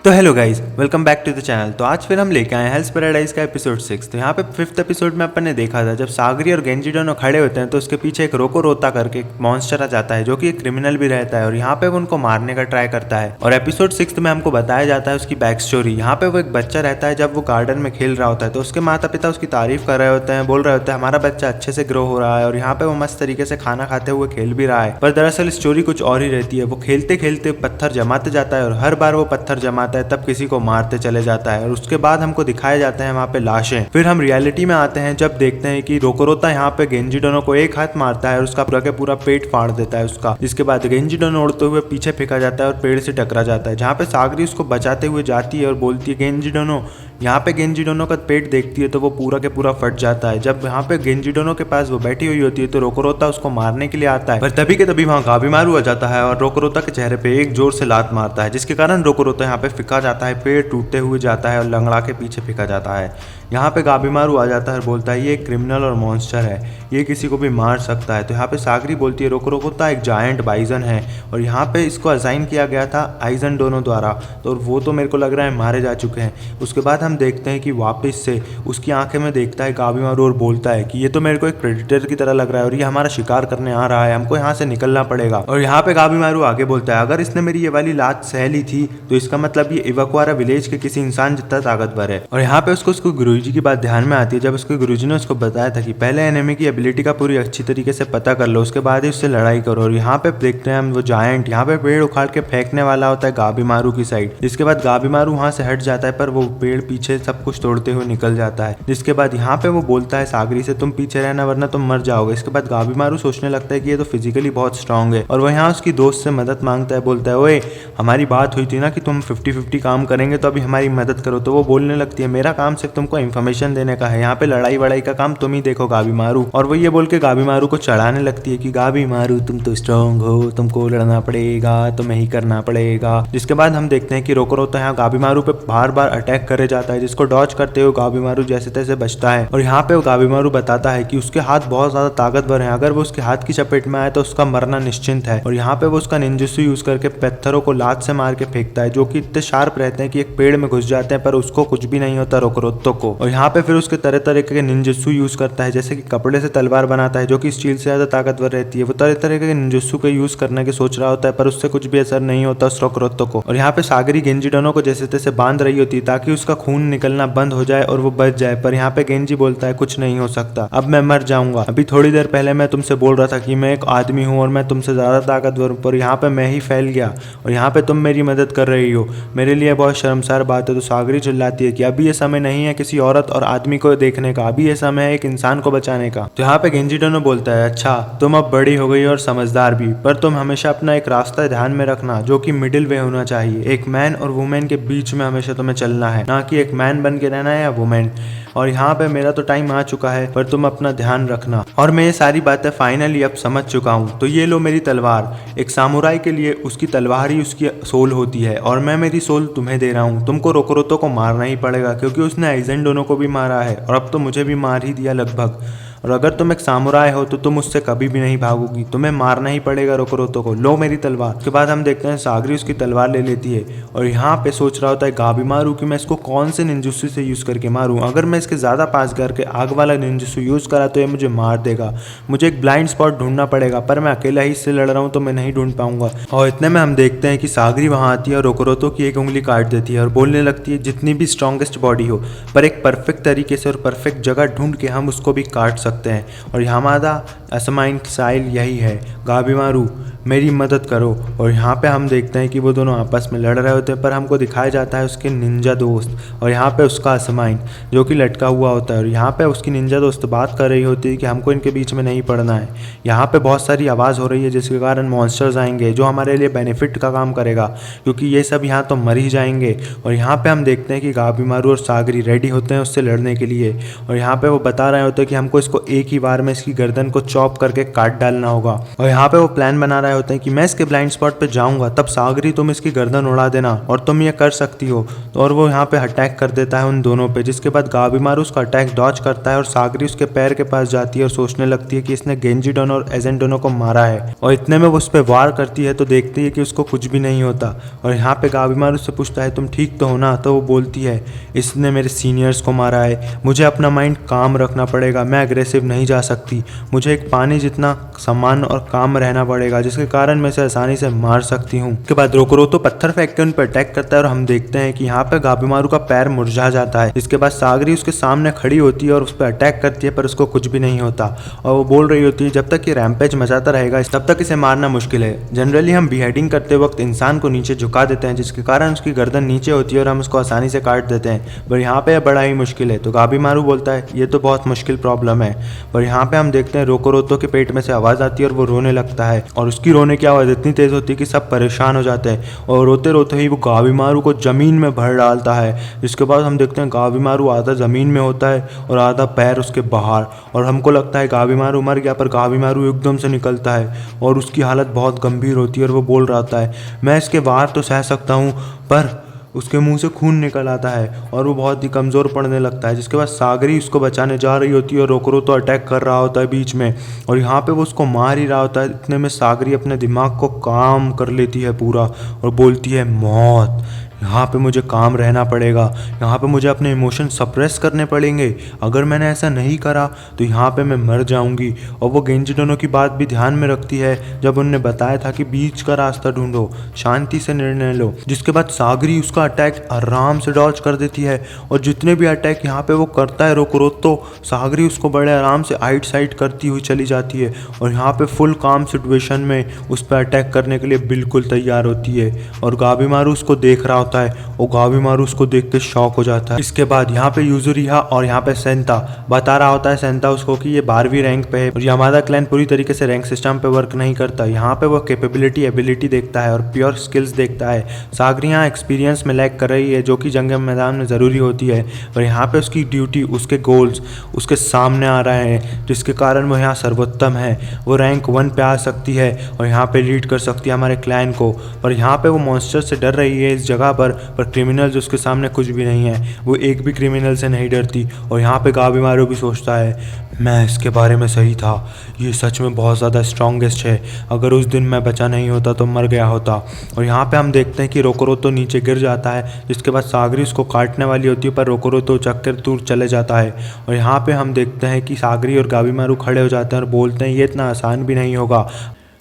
तो hello guys, welcome back to the channel. तो आज फिर हम लेके आए हैं हेल्स पैराडाइज का एपिसोड 6। तो यहाँ पे 5th एपिसोड में अपन ने देखा था जब सागरी और गेंजी दोनों खड़े होते हैं तो उसके पीछे एक रोको रोता करके एक मॉन्स्टर आ जाता है जो कि एक क्रिमिनल भी रहता है और यहाँ पे वो उनको मारने का ट्राई करता है। और एपिसोड 6 में हमको बताया जाता है उसकी बैक स्टोरी। यहाँ पे वो एक बच्चा रहता है जब वो गार्डन में खेल रहा होता है तो उसके माता पिता उसकी तारीफ कर रहे होते हैं, बोल रहे होते हैं हमारा बच्चा अच्छे से ग्रो हो रहा है और यहाँ पे वो मस्त तरीके से खाना खाते हुए खेल भी रहा है। पर दरअसल स्टोरी कुछ और ही रहती है। वो खेलते खेलते पत्थर जमाते जाता है और हर बार वो पत्थर जमाता है तब किसी को मारते चले जाता है और उसके बाद हमको दिखाया जाता है वहाँ पे लाशें। फिर हम रियलिटी में आते हैं जब देखते हैं कि रोकोरोता यहाँ पे गेंजी डोनो को एक हाथ मारता है और उसका पूरा के पूरा पेट फाड़ देता है उसका। जिसके बाद गेंजी डोनो उड़ते हुए पीछे फेंका जाता है और पेड़ से टकरा जाता है, जहाँ पे सागरी उसको बचाते हुए जाती है और बोलती है गेंजी डोनो। यहाँ पे गेंजी डोनो का पेट देखती है तो वो पूरा के पूरा फट जाता है। जब यहाँ पे गेंजी डोनो के पास वो बैठी हुई होती है तो रोकोरोता उसको मारने के लिए आता है, पर तभी के तभी वहाँ गाबीमारू आ जाता है और रोकोरोता के चेहरे पे एक जोर से लात मारता है, जिसके कारण रोकोरोता यहाँ पे फेंका जाता है, पेड़ टूटते हुए जाता है और लंगड़ा के पीछे फेंका जाता है। यहाँ पे गाबीमारू आ जाता है और बोलता है ये एक क्रिमिनल और मॉन्स्टर है, ये किसी को भी मार सकता है। तो यहाँ पे सागरी बोलती है रोकोरोता एक जायंट बाइजन है और यहाँ पे इसको असाइन किया गया था आइजन डोनो द्वारा, तो वो तो मेरे को लग रहा है मारे जा चुके हैं। उसके बाद हम देखते हैं कि वापस से उसकी आंखें में देखता है गाबीमारू और बोलता है कि ये तो मेरे को एक प्रेडेटर की तरह लग रहा है और ये हमारा शिकार करने आ रहा है, हमको यहाँ से निकलना पड़ेगा। और यहाँ पे गाबीमारू आगे बोलता है अगर इसने मेरी ये वाली लात सह ली थी तो इसका मतलब ये इवाक्वारा विलेज के किसी इंसान जितना ताकतवर है। और यहाँ पे उसको गुरुजी की बात ध्यान में आती है जब उसके गुरुजी ने उसको बताया था कि पहले एनिमी की एबिलिटी का पूरी अच्छी तरीके से पता कर लो, उसके बाद ही उससे लड़ाई करो। और यहाँ पे देखते हैं हम वो जायंट यहाँ पे पेड़ उखाड़ के फेंकने वाला होता है गाबीमारू की साइड, जिसके बाद गाबीमारू वहां से हट जाता है पर वो पेड़ पीछे सब कुछ तोड़ते हुए निकल जाता है। जिसके बाद यहाँ पे वो बोलता है सागरी से तुम पीछे रहना वरना तुम मर जाओगे। इसके बाद गाबीमारू सोचने लगता है कि ये तो फिजिकली बहुत स्ट्रांग है और वो यहाँ उसकी दोस्त से मदद मांगता है, बोलता है ओए हमारी बात हुई थी ना कि तुम 50-50 काम करेंगे तो अभी हमारी मदद करो। तो वो बोलने लगती है मेरा काम सिर्फ तुमको इन्फॉर्मेशन देने का है, यहाँ पे लड़ाई वड़ाई का काम तुम ही देखो गाबीमारू। और वो ये बोल के गाबीमारू को चढ़ाने लगती है कि गाबीमारू तुम तो स्ट्रांग हो, तुमको लड़ना पड़ेगा, तुम्हें ही करना पड़ेगा। जिसके बाद हम देखते हैं कि रोकोरोता यहाँ गाबीमारू पे बार बार अटैक करे जाता है, जिसको डॉज करते हुए गाबीमारू जैसे तैसे बचता है। और यहाँ पे वो गाबीमारू बताता है कि उसके हाथ बहुत ज्यादा ताकतवर है, अगर वो उसके हाथ की चपेट में आए तो उसका मरना निश्चिंत है। और यहाँ पे वो उसका निंजुत्सु यूज करके पत्थरों को लात से मार के फेंकता है जो कि इतने शार्प रहते हैं कि एक पेड़ में घुस जाते हैं पर उसको कुछ भी नहीं होता रोकोरोतो को। और यहाँ पे फिर उसके तरह तरह के निंजुत्सु यूज करता है, जैसे कि कपड़े से तलवार बनाता है जो कि स्टील से ज्यादा ताकतवर रहती है। वो तरह तरह के निंजुत्सु को यूज करने की सोच रहा होता है पर उससे कुछ भी असर नहीं होता उस रोकोरोतो को। और यहाँ पे सागरी गेंजी डोनो को जैसे तैसे बांध रही होती है ताकि उसका खून निकलना बंद हो जाए और वो बच जाए, पर यहाँ पे गेंजी बोलता है कुछ नहीं हो सकता, अब मैं मर जाऊंगा। अभी थोड़ी देर पहले मैं तुमसे बोल रहा था कि मैं एक आदमी हूँ और मैं तुमसे ज्यादा ताकतवर हूँ, पर यहाँ पे मैं ही फैल गया और यहाँ पे तुम मेरी मदद कर रही हो, मेरे लिए बहुत शर्मसार बात है। तो सागरी चिल्लाती है कि अभी ये समय नहीं है किसी औरत और आदमी को देखने का, अभी ये समय है एक इंसान को बचाने का। तो यहाँ पे गेंजी डोनो बोलता है अच्छा तुम अब बड़ी हो गई और समझदार भी, पर तुम हमेशा अपना एक रास्ता ध्यान में रखना जो कि मिडिल वे होना चाहिए, एक मैन और वुमेन के बीच में हमेशा तुम्हें चलना है, ना कि एक मैन बन के रहना है या वुमेन। और यहाँ पे मेरा तो टाइम आ चुका है पर तुम अपना ध्यान रखना। और मैं ये सारी बातें फाइनली अब समझ चुका हूँ, तो ये लो मेरी तलवार, एक सामुराई के लिए उसकी तलवार ही उसकी सोल होती है और मैं मेरी सोल तुम्हें दे रहा हूँ। तुमको रोकोरोतो को मारना ही पड़ेगा क्योंकि उसने आइजन डोनो को भी मारा है और अब तो मुझे भी मार ही दिया लगभग। और अगर तुम एक सामुराई हो तो तुम उससे कभी भी नहीं भागोगी, तुम्हें मारना ही पड़ेगा रोकोरोतो को, लो मेरी तलवार। उसके बाद हम देखते हैं सागरी उसकी तलवार ले लेती है और यहाँ पे सोच रहा होता है गाबीमारू कि मैं इसको कौन से निंजुत्सु से यूज करके मारूं, अगर मैं इसके ज्यादा पास करके आग वाला निंजुत्सु यूज करा तो ये मुझे मार देगा, मुझे एक ब्लाइंड स्पॉट ढूंढना पड़ेगा, पर मैं अकेला ही इससे लड़ रहा हूँ तो मैं नहीं ढूंढ पाऊंगा। और इतने में हम देखते हैं कि सागरी वहां आती है और रोकोरोतो की एक उंगली काट देती है और बोलने लगती है जितनी भी स्ट्रॉन्गेस्ट बॉडी हो पर एक परफेक्ट तरीके से और परफेक्ट जगह ढूंढ के हम उसको भी काट सकते हैं। और हमारा असाइन साइल यही है, गाबीमारू मेरी मदद करो। और यहाँ पे हम देखते हैं कि वो दोनों आपस में लड़ रहे होते हैं पर हमको दिखाया जाता है उसके निंजा दोस्त और यहाँ पे उसका असाइन जो कि लटका हुआ होता है। और यहाँ पे उसकी निंजा दोस्त बात कर रही होती है कि हमको इनके बीच में नहीं पड़ना है। यहाँ पे बहुत सारी आवाज़ हो रही है जिसके कारण मॉन्स्टर्स आएंगे जो हमारे लिए बेनिफिट का काम करेगा क्योंकि ये सब यहाँ तो मर ही जाएंगे। और यहाँ पे हम देखते हैं कि गाबीमारू और सागरी रेडी होते हैं उससे लड़ने के लिए और यहाँ पे वो बता रहे होते हैं कि हमको इसको एक ही बार में इसकी गर्दन को चॉप करके काट डालना होगा। और यहाँ पे वो प्लान बना रहा रहे होते हैं कि मैं इसके ब्लाइंड स्पॉट पे जाऊंगा, तब सागरी तुम इसकी गर्दन उड़ा देना और तुम ये कर सकती हो। और वो यहाँ पे अटैक कर देता है उन दोनों पे, जिसके बाद गाबीमारू उसका अटैक डॉज करता है और सागरी उसके पैर के पास जाती है और सोचने लगती है कि इसने गेंजी डोनो और एजेंट डोनो को मारा है। और इतने में वो उस पर वार करती है तो देखती है कि उसको कुछ भी नहीं होता। और यहाँ पे गाबीमारू से पूछता है तुम ठीक तो हो ना? तो वो बोलती है इसने मेरे सीनियर्स को मारा है, मुझे अपना माइंड काम रखना पड़ेगा, मैं अग्रेसिव नहीं जा सकती, मुझे एक पानी जितना सम्मान और काम रहना पड़ेगा जिसके कारण मैं इसे आसानी से मार सकती हूँ। उसके बाद रोकोरोतो पत्थर फेंक के उन पर अटैक करता है और हम देखते हैं कि यहाँ पे गाबीमारू का पैर मुरझा जाता है। इसके बाद सागरी उसके सामने खड़ी होती है और उस पर अटैक करती है, पर उसको कुछ भी नहीं होता। और वो बोल रही होती है जब तक ये रैम्पेज मचाता रहेगा तब तक इसे मारना मुश्किल है। जनरली हम बिहेडिंग करते वक्त इंसान को नीचे झुका देते हैं जिसके कारण उसकी गर्दन नीचे होती है और हम उसको आसानी से काट देते हैं, पर यहाँ पे बड़ा ही मुश्किल है। तो गाबीमारू बोलता है ये तो बहुत मुश्किल प्रॉब्लम है। पर यहाँ पे हम देखते हैं रोकोरोतो के पेट में से आवाज़ आती है और वो रोने लगता है और उसकी रोने की आवाज़ इतनी तेज़ होती है कि सब परेशान हो जाते हैं और रोते रोते ही वो गाबीमारू को ज़मीन में भर डालता है। जिसके बाद हम देखते हैं गाबीमारू आधा ज़मीन में होता है और आधा पैर उसके बाहर, और हमको लगता है गाबीमारू मर गया, पर गाबीमारू एकदम से निकलता है और उसकी हालत बहुत गंभीर होती है और वो बोल रहा है मैं इसके वार तो सह सकता हूँ, पर उसके मुंह से खून निकल आता है और वो बहुत ही कमज़ोर पड़ने लगता है। जिसके बाद सागरी उसको बचाने जा रही होती है और रोकोरोतो अटैक कर रहा होता है बीच में, और यहाँ पे वो उसको मार ही रहा होता है। इतने में सागरी अपने दिमाग को काम कर लेती है पूरा और बोलती है मौत, यहाँ पे मुझे काम रहना पड़ेगा, यहाँ पे मुझे अपने इमोशन सप्रेस करने पड़ेंगे, अगर मैंने ऐसा नहीं करा तो यहाँ पे मैं मर जाऊंगी। और वो गेंजी डोनो की बात भी ध्यान में रखती है जब उनने बताया था कि बीच का रास्ता ढूंढो, शांति से निर्णय लो। जिसके बाद सागरी उसका अटैक आराम से डॉज कर देती है और जितने भी अटैक यहाँ पे वो करता है रोकोरोतो, सागरी उसको बड़े आराम से आइट साइड करती हुई चली जाती है और यहाँ पे फुल काम सिचुएशन में उस पर अटैक करने के लिए बिल्कुल तैयार होती है। और गाबीमारू उसको देख रहा होता है और गाबीमारू उसको देख के शॉक हो जाता है। इसके बाद यहाँ पे यूजुरिहा और यहाँ पे सेंता बता रहा होता है सेंता उसको कि ये 12वीं रैंक पे है और यामादा क्लैन पूरी तरीके से रैंक सिस्टम पे वर्क नहीं करता। यहाँ पे वो कैपेबिलिटी एबिलिटी देखता है और प्योर स्किल्स देखता है। सागरी यहाँ एक्सपीरियंस में लैग कर रही है जो कि जंग मैदान में ज़रूरी होती है, और यहाँ पे उसकी ड्यूटी, उसके गोल्स उसके सामने आ रहे हैं जिसके कारण वो यहाँ सर्वोत्तम है। वो रैंक 1 पे आ सकती है और यहाँ पे लीड कर सकती है हमारे क्लैन को। पर यहाँ पे वो मॉन्स्टर से डर रही है इस जगह पर क्रिमिनल उसके सामने कुछ भी नहीं है, वो एक भी क्रिमिनल से नहीं डरती। और यहाँ पे गाबीमारू भी सोचता है मैं इसके बारे में सही था, ये सच में बहुत ज़्यादा स्ट्रॉन्गेस्ट है, अगर उस दिन मैं बचा नहीं होता तो मर गया होता। और यहाँ पे हम देखते हैं कि रोकोरोतो नीचे गिर जाता है जिसके बाद सागरी उसको काटने वाली होती है, पर रोकोरोतो चक्कर दूर चले जाता है। और यहाँ पे हम देखते हैं कि सागरी और गाबीमारू खड़े हो जाते हैं और बोलते हैं ये इतना आसान भी नहीं होगा,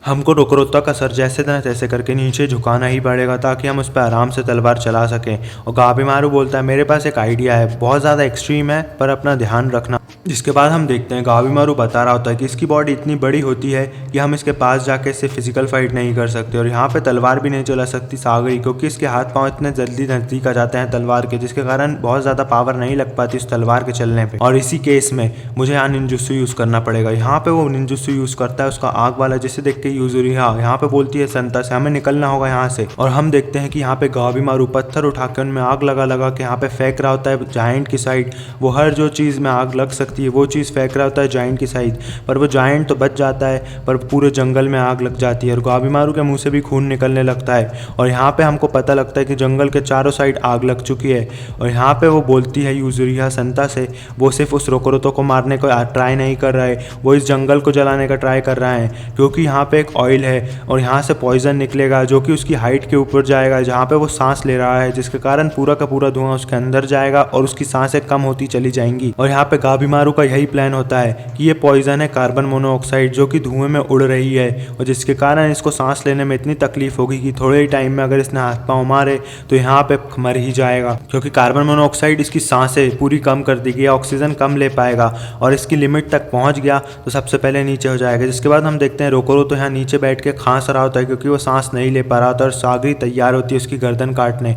हमको रोकोरोतो का सर जैसे न तैसे करके नीचे झुकाना ही पड़ेगा ताकि हम उस पर आराम से तलवार चला सकें। और गाबीमारू बोलता है मेरे पास एक आइडिया है, बहुत ज़्यादा एक्सट्रीम है पर अपना ध्यान रखना। जिसके बाद हम देखते हैं गाबीमारू बता रहा होता है कि इसकी बॉडी इतनी बड़ी होती है कि हम इसके पास जाके इससे फिजिकल फाइट नहीं कर सकते और यहाँ पे तलवार भी नहीं चला सकती सागरी, क्योंकि इसके हाथ पांव इतने जल्दी नज़दीक आ जाते हैं तलवार के, जिसके कारण बहुत ज़्यादा पावर नहीं लग पाती उस तलवार के चलने पे। और इसी केस में मुझे यहाँ निंजुत्सु यूज़ करना पड़ेगा। यहाँ पे वो निंजुत्सु यूज़ करता है उसका आग वाला, जिसे देख के यूजुरिहा यहाँ पे बोलती है संता से हमें निकलना होगा यहाँ से। और हम देखते हैं कि यहाँ पे गाबीमारू पत्थर उठा के उनमें आग लगा के यहाँ पे फेंक रहा होता है जायंट की साइड। वो हर जो चीज़ में आग लग सकती है वो चीज़ फेंक रहा होता है जायंट की साइड, पर वो जायंट तो बच जाता है पर पूरे जंगल में आग लग जाती है और गाबीमारू के मुंह से भी खून निकलने लगता है। और यहाँ पे हमको पता लगता है कि जंगल के चारों साइड आग लग चुकी है। और यहाँ पे वो बोलती है यूजुरिहा संता से वो सिर्फ उस रोकोरोतो को मारने को ट्राई नहीं कर रहा है, वो इस जंगल को जलाने का ट्राई कर रहा है, क्योंकि यहाँ पे एक ऑयल है और यहाँ से पॉइजन निकलेगा जो कि उसकी हाइट के ऊपर जाएगा जहाँ पे वो सांस ले रहा है, जिसके कारण पूरा का पूरा धुआं उसके अंदर जाएगा और उसकी सांसें कम होती चली जाएंगी। और यहाँ पे गाबीमारू का यही प्लान होता है कि ये पॉइजन है कार्बन मोनोऑक्साइड जो कि धुएं में उड़ रही है और जिसके कारण इसको सांस लेने में इतनी तकलीफ होगी कि थोड़े ही टाइम में अगर इसने हाथ पाँव मारे तो यहाँ पे मर ही जाएगा, क्योंकि कार्बन मोनोऑक्साइड इसकी सांसें पूरी कम कर देगी, ऑक्सीजन कम ले पाएगा और इसकी लिमिट तक पहुँच गया तो सबसे पहले नीचे हो जाएगा। जिसके बाद हम देखते हैं रोकोरोतो यहाँ नीचे बैठ के खांस रहा होता है क्योंकि वो सांस नहीं ले पा रहा होता और सागरी तैयार होती है उसकी गर्दन काटने,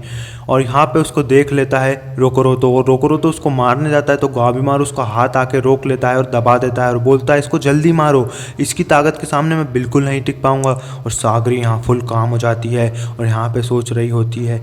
और यहाँ पे उसको देख लेता है रोकोरोतो और रोकोरोतो उसको मारने जाता है तो गाबीमारू उसका हाथ आके रोक लेता है और दबा देता है और बोलता है इसको जल्दी मारो, इसकी ताकत के सामने मैं बिल्कुल नहीं टिक पाऊंगा। और सागरी यहाँ फुल काम हो जाती है और यहाँ पे सोच रही होती है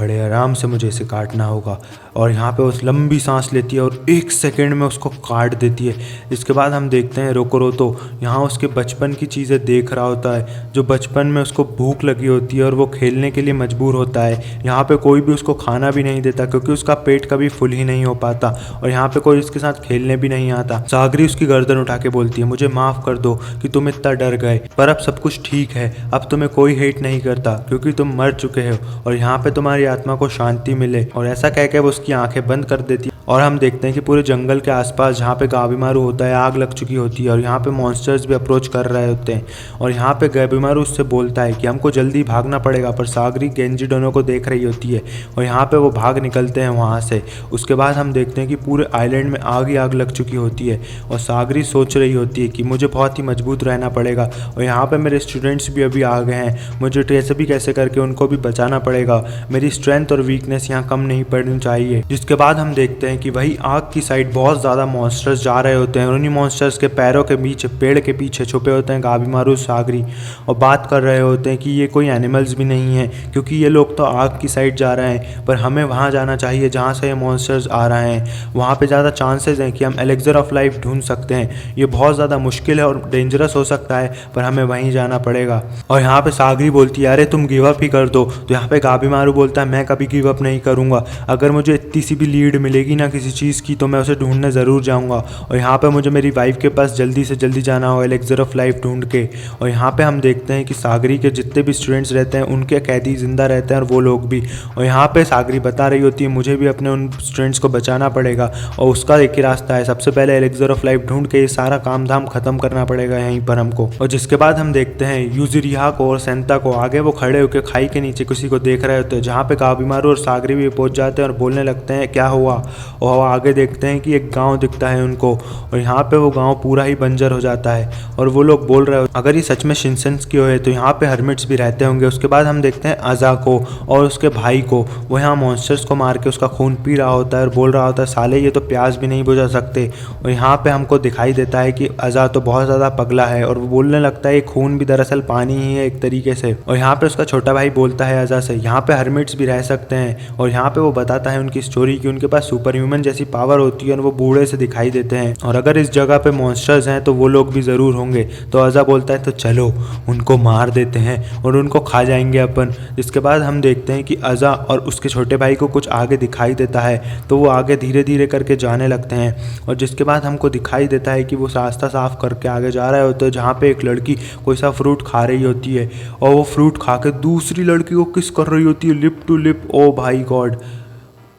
बड़े आराम से मुझे इसे काटना होगा। और यहाँ पे उस लंबी सांस लेती है और 1 सेकंड में उसको काट देती है। इसके बाद हम देखते हैं रोकोरोतो यहाँ उसके बचपन की चीज़ें देख रहा होता है, जो बचपन में उसको भूख लगी होती है और वो खेलने के लिए मजबूर होता है। यहाँ पे कोई भी उसको खाना भी नहीं देता क्योंकि उसका पेट कभी फुल ही नहीं हो पाता और यहाँ पे कोई उसके साथ खेलने भी नहीं आता। सागरी उसकी गर्दन उठा के बोलती है, मुझे माफ़ कर दो कि तुम इतना डर गए, पर अब सब कुछ ठीक है। अब तुम्हें कोई हेट नहीं करता क्योंकि तुम मर चुके हो और यहाँ पे तुम्हारी आत्मा को शांति मिले। और ऐसा कह के वो उसकी आंखें बंद कर देती है। और हम देखते हैं कि पूरे जंगल के आसपास जहाँ पे गाबीमारू होता है आग लग चुकी होती है और यहाँ पे मॉन्स्टर्स भी अप्रोच कर रहे होते हैं। और यहाँ पे गाबीमारू उससे बोलता है कि हमको जल्दी भागना पड़ेगा, पर सागरी गेंजी दोनों को देख रही होती है और यहाँ पे वो भाग निकलते हैं वहाँ से। उसके बाद हम देखते हैं कि पूरे आइलैंड में आग ही आग लग चुकी होती है और सागरी सोच रही होती है कि मुझे बहुत ही मजबूत रहना पड़ेगा और यहाँ पर मेरे स्टूडेंट्स भी अभी आ गए हैं, मुझे कैसे भी कैसे करके उनको भी बचाना पड़ेगा। मेरी स्ट्रेंथ और वीकनेस यहाँ कम नहीं पड़नी चाहिए। जिसके बाद हम देखते हैं कि वही आग की साइड बहुत ज़्यादा मॉन्स्टर्स जा रहे होते हैं और उन्हीं मॉन्स्टर्स के पैरों के बीच पेड़ के पीछे छुपे होते हैं गाबीमारू सागरी और बात कर रहे होते हैं कि ये कोई एनिमल्स भी नहीं है क्योंकि ये लोग तो आग की साइड जा रहे हैं, पर हमें वहाँ जाना चाहिए जहाँ से ये मॉन्स्टर्स आ रहे हैं। वहाँ पे ज़्यादा चांसेस हैं कि हम एलेक्सर ऑफ लाइफ ढूंढ सकते हैं। ये बहुत ज़्यादा मुश्किल है और डेंजरस हो सकता है, पर हमें वहीं जाना पड़ेगा। और यहाँ पे सागरी बोलती है, अरे तुम गिव अप ही कर दो। तो यहाँ पे गाबीमारू बोलता है, मैं कभी गिव अप नहीं करूँगा। अगर मुझे इतनी सी भी लीड मिलेगी ना किसी चीज़ की तो मैं उसे ढूंढने ज़रूर जाऊंगा। और यहाँ पे मुझे मेरी वाइफ के पास जल्दी से जल्दी जाना हो एलेक्सर ऑफ लाइफ ढूंढ के। और यहाँ पे हम देखते हैं कि सागरी के जितने भी स्टूडेंट्स रहते हैं उनके कैदी जिंदा रहते हैं और वो लोग भी। और यहाँ पे सागरी बता रही होती है मुझे भी अपने उन स्टूडेंट्स को बचाना पड़ेगा और उसका एक ही रास्ता है, सबसे पहले एलेक्सर ऑफ लाइफ ढूंढ के ये सारा काम धाम खत्म करना पड़ेगा यहीं पर हमको। और जिसके बाद हम देखते हैं यूजिरिहा को और सेंता को आगे वो खड़े होकर खाई के नीचे किसी को देख रहे होते हैं, जहाँ पे गाबीमारू और सागरी भी पहुँच जाते हैं और बोलने लगते हैं क्या हुआ। और आगे देखते हैं कि एक गांव दिखता है उनको और यहाँ पे वो गांव पूरा ही बंजर हो जाता है और वो लोग बोल रहे हो अगर ये सच में शिनसेंस की हो तो यहाँ पे हर्मिट्स भी रहते होंगे। उसके बाद हम देखते हैं अज़ा को और उसके भाई को, वो यहाँ मॉन्स्टर्स को मार के उसका खून पी रहा होता है और बोल रहा होता है साले ये तो प्यास भी नहीं बुझा सकते। और यहाँ पे हमको दिखाई देता है कि अज़ा तो बहुत ज़्यादा पगला है और वो बोलने लगता है ये खून भी दरअसल पानी ही है एक तरीके से। और यहाँ पे उसका छोटा भाई बोलता है अज़ा से यहाँ पे हर्मिट्स भी रह सकते हैं और यहाँ पे वो बताता है उनकी स्टोरी कि उनके पास सुपर ह्यूमन जैसी पावर होती है और वो बूढ़े से दिखाई देते हैं और अगर इस जगह पे मॉन्स्टर्स हैं तो वो लोग भी ज़रूर होंगे। तो अज़ा बोलता है तो चलो उनको मार देते हैं और उनको खा जाएंगे अपन। इसके बाद हम देखते हैं कि अज़ा और उसके छोटे भाई को कुछ आगे दिखाई देता है तो वो आगे धीरे धीरे करके जाने लगते हैं। और जिसके बाद हमको दिखाई देता है कि वो रास्ता साफ करके आगे जा रहे होते हैं जहाँ पे एक लड़की कोई सा फ्रूट खा रही होती है और वो फ्रूट खा के दूसरी लड़की को किस कर रही होती है लिप टू लिप। ओ भाई गॉड।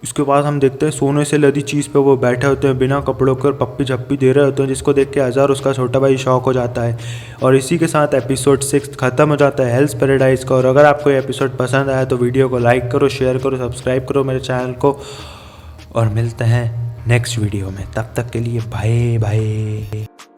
इसके बाद हम देखते हैं सोने से लदी चीज़ पे वो बैठे होते हैं बिना कपड़ों के और पप्पी झप्पी दे रहे होते हैं, जिसको देख के अज़ा उसका छोटा भाई शौक हो जाता है। और इसी के साथ एपिसोड 6 खत्म हो जाता है हेल्स पैराडाइज का। और अगर आपको ये एपिसोड पसंद आया तो वीडियो को लाइक करो, शेयर करो, सब्सक्राइब करो मेरे चैनल को और मिलते हैं नेक्स्ट वीडियो में। तब तक के लिए बाय बाय।